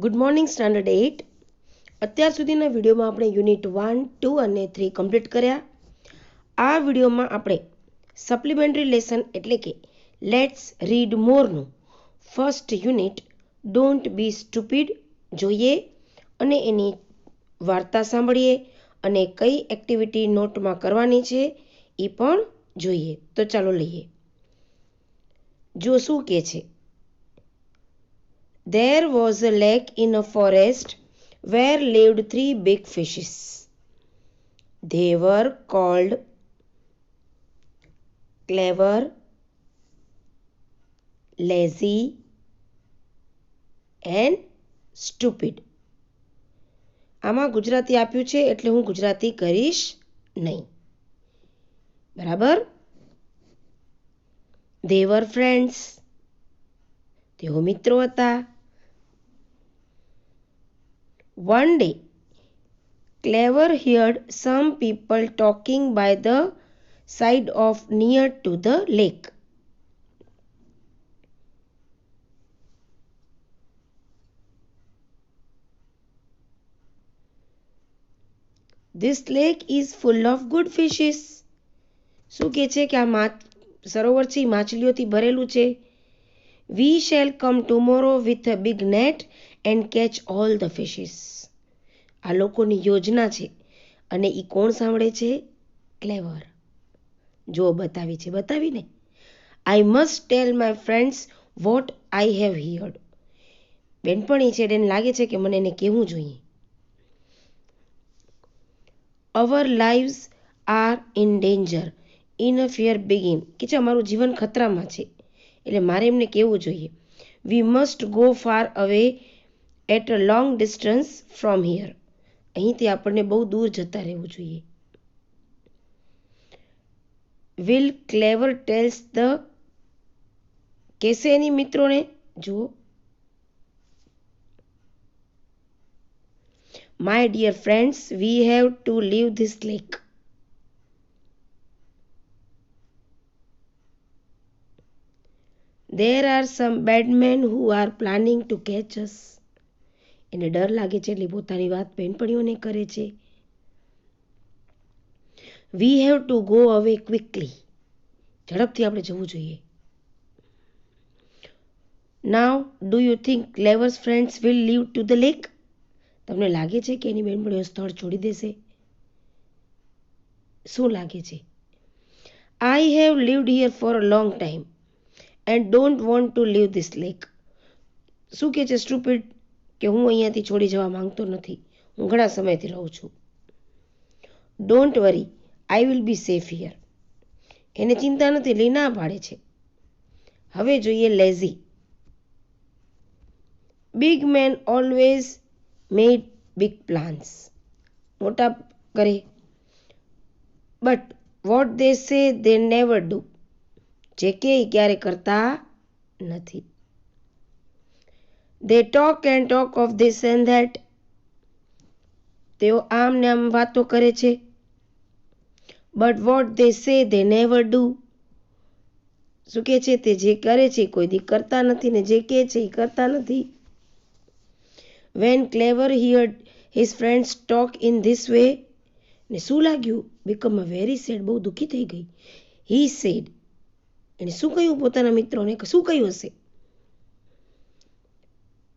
Good morning standard 8. અત્યાર સુધીના વિડીયોમાં આપણે યુનિટ 1, 2 અને 3 કમ્પ્લીટ કર્યા. આ વિડીયોમાં આપણે સપ્લિમેન્ટરી લેસન એટલે કે લેટ્સ રીડ મોરનું first unit don't be stupid જોઈએ અને એની વાર્તા સાંભળીએ અને કઈ એક્ટિવિટી નોટમાં કરવાની છે એ પણ જોઈએ. તો ચાલો લઈએ. જો શું કહે છે. There was a lake in a forest where lived 3 big fishes. They were called clever, lazy and stupid. આમાં ગુજરાતી આપ્યું છે એટલે હું ગુજરાતી કરીશ નહીં. બરાબર. They were friends. તેઓ મિત્રો હતા. One day, Clever heard some people talking by the side of near to the lake. This lake is full of good fishes. શું કહે છે કે આ સરોવર છે માછલીઓથી ભરેલું છે. We shall come tomorrow with a big net and catch all the fishes. આ લોકોની યોજના છે અને એ કોણ સાંભળે છે? ક્લેવર. જો બતાવીને I must tell my friends what I have heard. બેનપણી છે એને લાગે છે કે મને એને કહેવું જોઈએ. Our lives are in danger. In a fear begin. કે છે અમારું જીવન ખતરામાં છે એટલે મારે એમને કહેવું જોઈએ. We must go far away at a long distance from here. અહીંથી આપણને બહુ દૂર જતા રહેવું જોઈએ. Will Clever tells the કહેશે એની મિત્રોને. જુઓ. My dear friends, we have to leave this lake. There are some bad men who are planning to catch us. એને ડર લાગે છે એટલે પોતાની વાત બહેનપણીઓને કરે છે. We have to go away quickly. ઝડપથી આપણે જવું જોઈએ. Now, do you think Clever's friends will leave to the lake? તમને લાગે છે કે એની બહેનપણીઓ સ્થળ છોડી દેશે? શું લાગે છે? I have lived here for a long time and don't want to leave this lake. શું કહે છે સ્ટુપિડ કે હું અહીંયાથી છોડી જવા માંગતો નથી. હું ઘણા સમયથી રહું છું. Don't worry, I will be safe here. એને ચિંતા નથી લઈ ના પાડે છે. હવે જોઈએ lazy. Big men always made big plans. મોટા કરે. But what they say they never do. જે કે ક્યારે કરતા નથી. They talk and talk of this and that. તેઓ આમ ને આમ વાતો કરે છે. But what they say they never do. શું કહે છે તે જે કરે છે કોઈ દી કરતા નથી ને જે કહે છે એ કરતા નથી. When Clever heard his friends talk in this way, ને શું લાગ્યું? Become a very sad. બહુ દુઃખી થઈ ગઈ. He said. એને શું કહ્યું પોતાના મિત્રોને? શું કહ્યું હશે?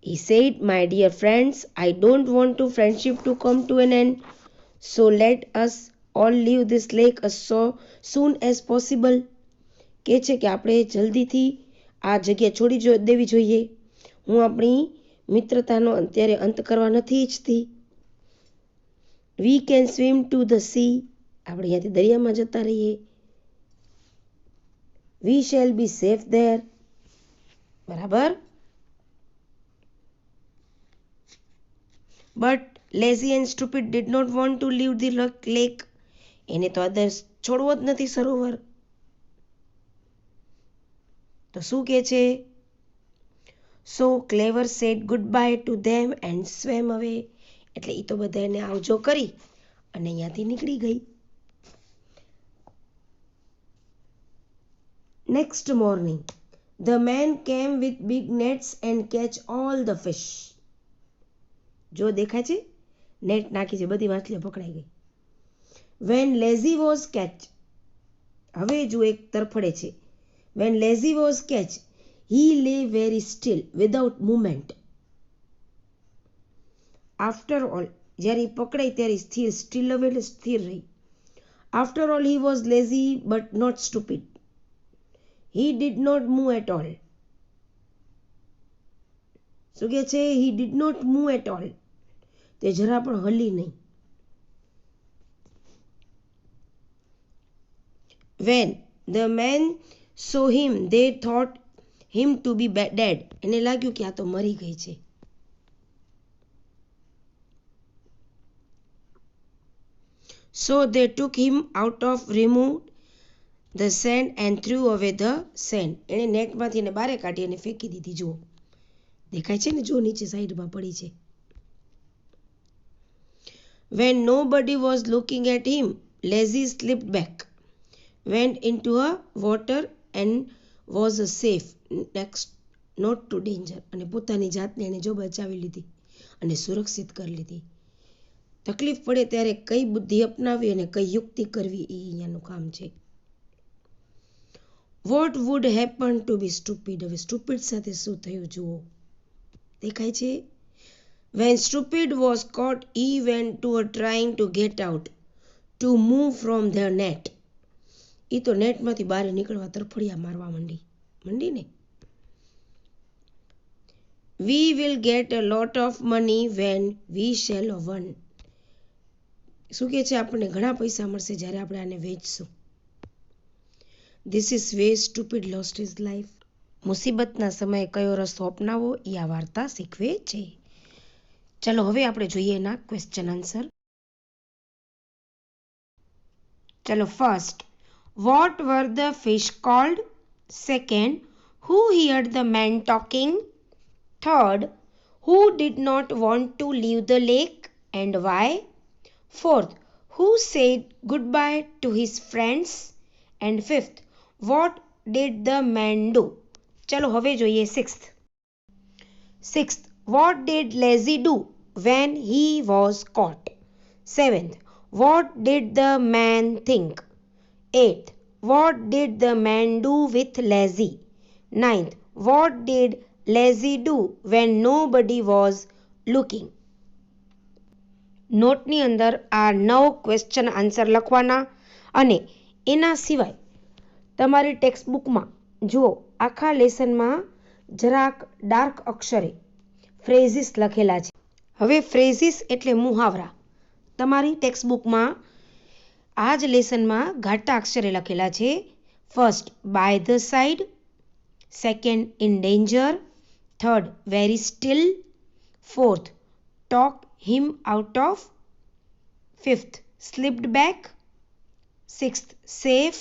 He said, my dear friends, I don't want to friendship to come to an end. So let us all leave this lake as soon as possible. કહે છે કે આપણે જલ્દીથી આ જગ્યા છોડી દેવી જોઈએ. હું આપણી મિત્રતાનો અત્યારે અંત કરવા નથી ઈચ્છતી. We can swim to the sea. આપણે અહીંયાથી દરિયામાં જતા રહીએ. We shall be safe there. બરાબર. But lazy and stupid did not want to leave the lake. એને તો આદર્શ છોડવો જ નથી સરોવર. તો શું કહે છે? So Clever said goodbye to them and swam away. એટલે એ તો બધા એને આવજો કરી અને અહીંયાથી નીકળી ગઈ. Next morning, the man came with big nets and catch all the fish. જો દેખાય છે, નેટ નાખી છે, બધી માછલીઓ પકડાઈ ગઈ. વેન લેઝી વોઝ કેચ, હવે જો એક તરફડે છે. When Lazy was catch he lay very still without movement. After all, જ્યારે પકડાઈ ત્યારે સ્ટીલ એટલે સ્થિર રહી. After all he was lazy but not stupid. He did not move at all. શું કે છે? He did not move at all. તે જરા પણ હલી નહીં. When the man saw him they thought him to be dead. એને લાગ્યું કે આ તો મરી ગઈ છે. So they took him out of, removed the sand and threw away the sand. એણે નેટમાંથી એને બહાર કાઢી અને ફેંકી દીધી. જુઓ દેખાય છે ને, જો નીચે સાઈડમાં પડી છે. When nobody was looking at him, Lazy slipped back, went into a water and was safe, next not to danger. અને પોતાની જાતને એને જો બચાવી લીધી અને સુરક્ષિત કરી લીધી. તકલીફ પડે ત્યારે કઈ બુદ્ધિ અપનાવી અને કઈ યુક્તિ કરવી, એ અહીંયાનું કામ છે. What would happen to be stupid. હવે સ્ટુપિડ સાથે શું થયું જુઓ, દેખાય છે? When stupid was caught, he went to a trying to get out, to move from the net. એ તો નેટમાંથી બહાર નીકળવા તરફડિયા મારવા મંડી ને. We will get a lot of money when we shall win. શું કે છે? આપણને ઘણા પૈસા મળશે જ્યારે આપણે આને વેચશું. This is where stupid lost his life. મુસીબતના સમયે કયો રસ્તો અપનાવવો, એ આ વાર્તા શીખવે છે. ચલો હવે આપણે જોઈએ એના ક્વેશ્ચન આન્સર. ચલો, first, what were the fish called? Second, who heard the man talking? Third, who did not want to leave the lake and why? Fourth, who said good bye to his friends? And fifth, what did the man do? ચલો હવે જોઈએ sixth, what did Lazy do when he was caught? 7th, what did the man think? 8th, what did the man do with Lazy? 9th, what did Lazy do when nobody was looking? નોટની અંદર આ 9 question answer લખવાના અને એના સિવાય તમારી text બુકમાં જુઓ આખા લેસનમાં જરાક ડાર્ક અક્ષરે ફ્રેઝિસ લખેલા છે. હવે ફ્રેઝિસ એટલે મુહાવરા તમારી ટેક્સ્ટ બુકમાં આ જ લેસનમાં ઘાટા અક્ષરે લખેલા છે. First, by the side. Second, in danger. Third, very still. Fourth, took him out of. Fifth, slipped back. Sixth, safe.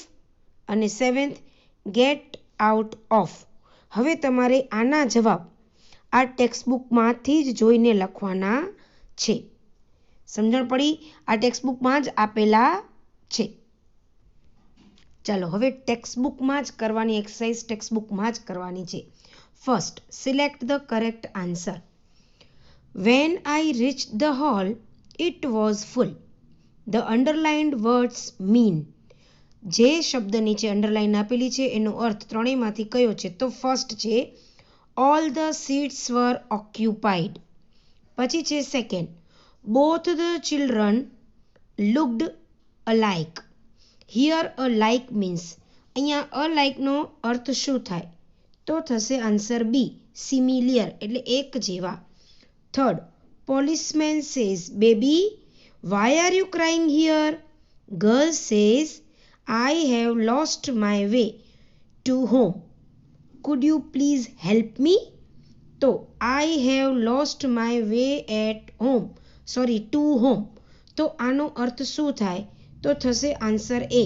અને સેવન્થ, ગેટ આઉટ ઓફ. હવે તમારે આના જવાબ આ ટેક્સ્ટ બુકમાંથી જ જોઈને લખવાના છે. સમજણ પડી? આ ટેક્સ્ટ બુકમાં જ આપેલા છે. ચાલો હવે ટેક્સ્ટ બુકમાં જ કરવાની એક્સરસાઇઝ ટેક્સ્ટ બુકમાં જ કરવાની છે. First, select the correct answer. When I reached the hole it was full. The underlined words mean. જે શબ્દ નીચે અંડરલાઇન આપેલી છે એનો અર્થ ત્રણેયમાંથી કયો છે? તો ફર્સ્ટ છે all the seats were occupied. પછી છે second, both the children looked alike. Here alike means, અહીંયા alike નો અર્થ શું થાય? તો થશે આન્સર બી, સિમિલિયર એટલે એક જેવા. Third, policeman says, baby, why are you crying here? Girl says, I have lost my way to home. Could you please help me? તો I have lost my way to home. તો આનો અર્થ શું થાય? તો થશે answer A,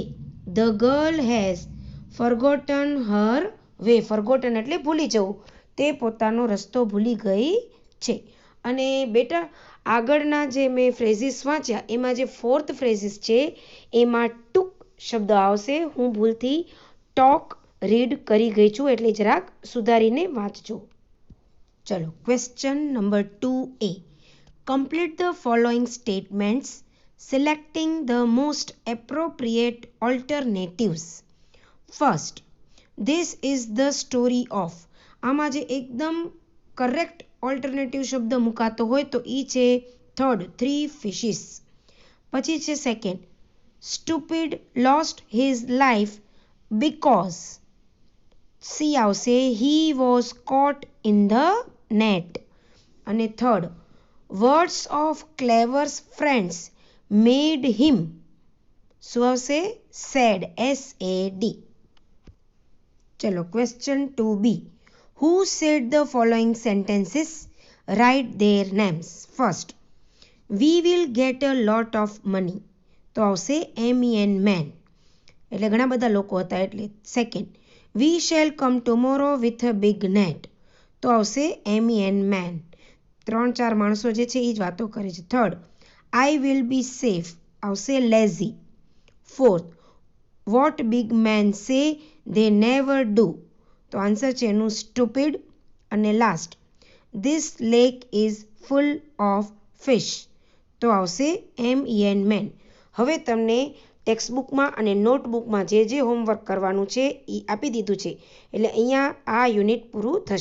the girl has forgotten her way. forgotten એટલે ભૂલી જવું, તે પોતાનો રસ્તો ભૂલી ગઈ છે. અને બેટા આગળના જે મેં ફ્રેઝિસ વાંચ્યા એમાં જે ફોર્થ ફ્રેઝિસ છે એમાં ટૂંક શબ્દ આવશે. હું ભૂલથી ટોક રીડ કરી ગઈ છું એટલે જરાક સુધારીને વાંચજો. ચલો question number 2A. Complete the following statements, selecting the most appropriate alternatives. First, this is the story of. આમાં જે એકદમ કરેક્ટ ઓલ્ટરનેટિવ શબ્દ મુકાતો હોય તો એ છે થર્ડ, 3 fishes. પછી છે second, stupid lost his life because. C આવશે, he was caught in the net. અને third, words of clever friends made him. શું આવશે? Sad, SAD. ચલો question 2B. Who said the following sentences? Write their names. First, we will get a lot of money. તો આવશે MEN man. એટલે ઘણા બધા લોકો હતા એટલે. Second, we shall come tomorrow with a big net. તો આવશે MEN man. 3-4 માણસો જે છે એ જ વાતો કરે છે. Third, I will be safe. આવશે lazy. Fourth, what big men say they never do. તો આન્સર છે એનું સ્ટુપિડ. અને last, this lake is full of fish. તો આવશે MEN મેન. હવે તમને ટેક્સ્ટબુકમાં અને નોટબુકમાં જે હોમવર્ક કરવાનું છે એ આપી દીધું છે એટલે અહીંયા આ યુનિટ પૂરું થશે.